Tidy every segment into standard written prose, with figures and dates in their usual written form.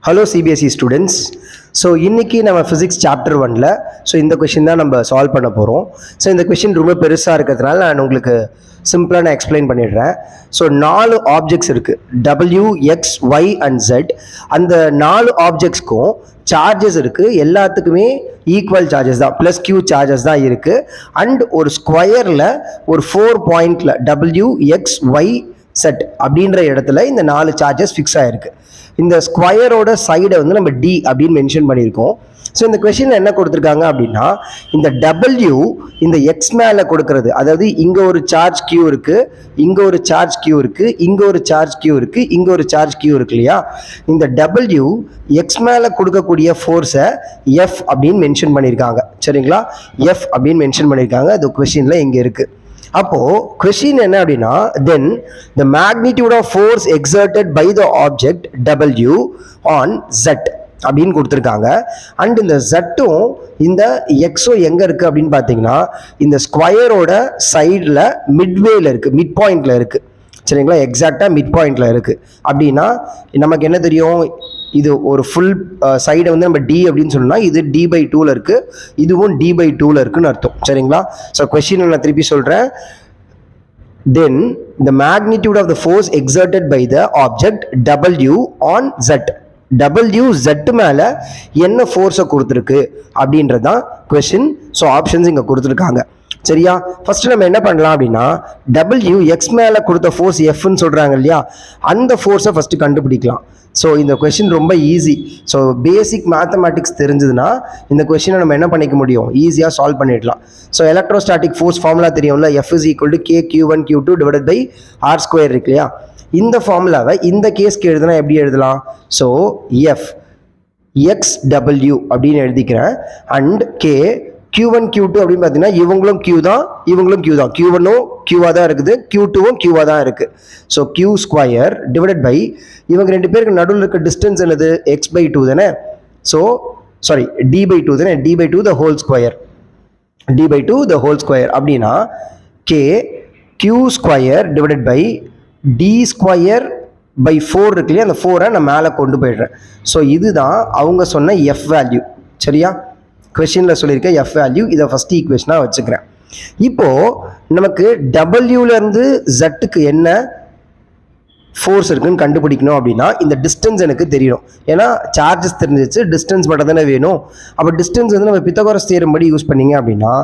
Hello CBSE students. So இன்றைக்கி நம்ம physics chapter 1ல் இந்த கொஷின் தான் நம்ம சால்வ் பண்ண போகிறோம். ஸோ இந்த கொஷின் ரொம்ப பெருசாக இருக்கிறதுனால நான் உங்களுக்கு சிம்பிளாக நான் எக்ஸ்பிளைன் பண்ணிடுறேன். ஸோ 4 ஆப்ஜெக்ட்ஸ் இருக்குது, W, X, Y and Z. அந்த 4 ஆப்ஜெக்ட்ஸ்க்கும் சார்ஜஸ் இருக்குது, எல்லாத்துக்குமே ஈக்குவல் சார்ஜஸ் தான், ப்ளஸ் Q சார்ஜஸ் தான் இருக்குது. அண்ட் ஒரு ஸ்கொயரில் ஒரு 4 பாயிண்டில் W, X, Y, Z அப்படின்ற இடத்துல இந்த 4 சார்ஜஸ் ஃபிக்ஸ் ஆகிருக்கு. இந்த ஸ்கொயரோட சைடை வந்து நம்ம D அப்படின்னு மென்ஷன் பண்ணியிருக்கோம். ஸோ இந்த கொஸ்டின் என்ன கொடுத்துருக்காங்க அப்படின்னா, இந்த W இந்த எக்ஸ் மேலே கொடுக்கறது, அதாவது இங்கே ஒரு சார்ஜ் Q இருக்குது, இங்கே ஒரு சார்ஜ் Q இருக்குது, இங்கே ஒரு சார்ஜ் Q இருக்குது, இங்கே ஒரு சார்ஜ் Q இருக்கு இல்லையா, இந்த W எக்ஸ் மேலே கொடுக்கக்கூடிய ஃபோர்ஸை F அப்படின்னு மென்ஷன் பண்ணியிருக்காங்க. சரிங்களா, F அப்படின்னு மென்ஷன் பண்ணியிருக்காங்க. அது கொஸ்டினில் இங்கே இருக்குது. அப்போ கொஸ்டின் என்ன அப்படின்னா, தென் the magnitude of force exerted by the object W on Z அப்படின்னு கொடுத்துருக்காங்க. அண்ட் இந்த ஜட்டும் இந்த எக்ஸும் எங்கே இருக்குது அப்படின்னு பார்த்தீங்கன்னா, இந்த ஸ்கொயரோட சைடில் மிட்வேல இருக்குது, மிட் பாயிண்டில் இருக்குது. சரிங்களா, எக்ஸாக்டாக மிட் பாயிண்டில் இருக்குது. அப்படின்னா நமக்கு என்ன தெரியும், இது ஒரு ஃபுல் சைடை வந்து நம்ம D அப்படின்னு சொன்னால் இது D/2ல் இருக்குது, இதுவும் D/2ல் இருக்குன்னு அர்த்தம். சரிங்களா, ஸோ கொஸ்டின் நான் திருப்பி சொல்கிறேன். Then the magnitude of the force exerted by the object W on Z, W Z மேலே என்ன ஃபோர்ஸை கொடுத்துருக்கு அப்படின்றது தான் கொஸ்டின். ஸோ ஆப்ஷன்ஸ் இங்கே கொடுத்துருக்காங்க. சரியா, ஃபர்ஸ்ட் நம்ம என்ன பண்ணலாம் அப்படின்னா, W எக்ஸ் மேலே கொடுத்த ஃபோர்ஸ் Fன்னு சொல்கிறாங்க இல்லையா, அந்த ஃபோர்ஸை ஃபஸ்ட்டு கண்டுபிடிக்கலாம். ஸோ இந்த கொஸ்டின் ரொம்ப ஈஸி. ஸோ பேசிக் மேத்தமேட்டிக்ஸ் தெரிஞ்சதுன்னா இந்த கொஸ்டினை நம்ம என்ன பண்ணிக்க முடியும், ஈஸியாக சால்வ் பண்ணிடலாம். ஸோ எலக்ட்ரோஸ்டாட்டிக் ஃபோர்ஸ் ஃபார்முலா தெரியும்ல, F = KQ1 Q2 / R² இருக்கு இல்லையா, இந்த ஃபார்முலாவை இந்த கேஸ்க்கு எழுதுனா எப்படி எழுதலாம், ஸோ F XW அப்படின்னு எழுதிக்கிறேன். அண்ட் K Q1 Q2 அப்படின்னு பார்த்தீங்கன்னா இவங்களும் Q தான், இவங்களும் Q தான், Q1ம் Qவாக தான் இருக்குது, Q2ம் Qவாக தான் இருக்குது. ஸோ Q² / இவங்க ரெண்டு பேருக்கு நடுவில் இருக்க டிஸ்டன்ஸ் என்னது, X/2 தானே. ஸோ சாரி D/2 தானே, D/2 the whole square, D/2 the whole square அப்படின்னா K Q² / D²/4 இருக்கு இல்லையா, அந்த 4-ஐ நான் மேலே கொண்டு போயிடுறேன். ஸோ இதுதான் அவங்க சொன்ன F வேல்யூ. சரியா, கொஸ்டினில் சொல்லியிருக்க F வேல்யூ, இதை ஃபஸ்ட் ஈக்குவேஷனாக வச்சுக்கிறேன். இப்போது நமக்கு Wலேருந்து Zக்கு என்ன ஃபோர்ஸ் இருக்குன்னு கண்டுபிடிக்கணும் அப்படின்னா, இந்த டிஸ்டன்ஸ் எனக்கு தெரியணும். ஏன்னா சார்ஜஸ் தெரிஞ்சிச்சு, டிஸ்டன்ஸ் மட்டும் தானே வேணும். அப்போ டிஸ்டன்ஸ் வந்து நம்ம பித்தகோரஸ் தியரம் படி யூஸ் பண்ணிங்க அப்படின்னா,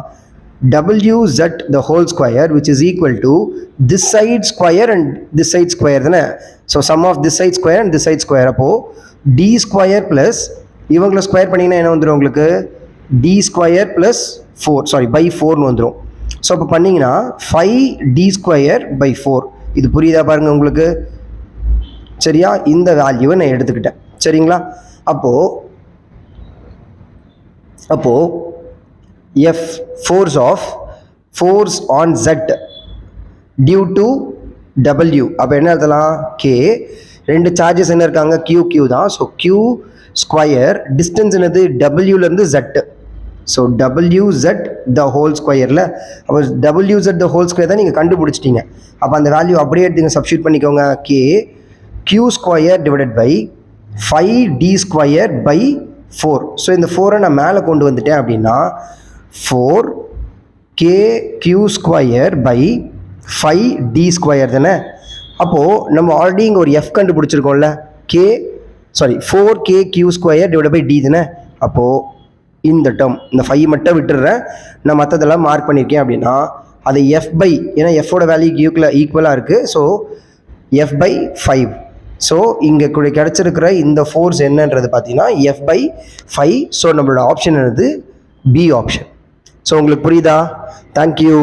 WZ the whole square which is equal to this side square and this side square தானே. So sum of this side square and this side square, அப்போது D² ப்ளஸ் இவங்களை square பண்ணிங்கன்னா என்ன வந்துடும் உங்களுக்கு, D² + 4 /4ன்னு வந்துடும். ஸோ அப்போ பண்ணிங்கன்னா 5D² / 4. இது புரியுதா பாருங்கள் உங்களுக்கு. சரியா, இந்த வேல்யூவை நான் எடுத்துக்கிட்டேன். சரிங்களா, அப்போது F force on Z due to W, அப்போ என்ன எழுதலாம், K ரெண்டு சார்ஜஸ் என்ன இருக்காங்க, Q தான். ஸோ Q² டிஸ்டன்ஸ் என்னது, Wலேருந்து Z. So WZ the whole square, அப்போ WZ the whole square தான் நீங்கள் கண்டுபிடிச்சிட்டிங்க. அப்போ அந்த வேல்யூ அப்படியே எடுத்து சப்ஸ்டியூட் பண்ணிக்கோங்க. K Q² / 5D² / 4. ஸோ இந்த 4-ஐ நான் மேலே கொண்டு வந்துட்டேன் அப்படின்னா 4KQ² / 5D² தானே. அப்போது நம்ம ஆல்ரெடி இங்கே ஒரு F கண்டுபிடிச்சிருக்கோம்ல, 4KQ² / D தானே. அப்போது இந்த டேர்ம், இந்த 5 மட்டும் விட்டுடுறேன், நான் மற்றதெல்லாம் மார்க் பண்ணியிருக்கேன் அப்படின்னா அது ஏன்னா Fோட வேல்யூ ஈக்குவலாக இருக்குது. So F/5. ஸோ இங்கே கிடச்சிருக்கிற இந்த ஃபோர்ஸ் என்னன்றது பார்த்தீங்கன்னா F/5. ஸோ நம்மளோட ஆப்ஷன் என்னது, B ஆப்ஷன். ஸோ உங்களுக்கு புரியுதா? தேங்க்யூ.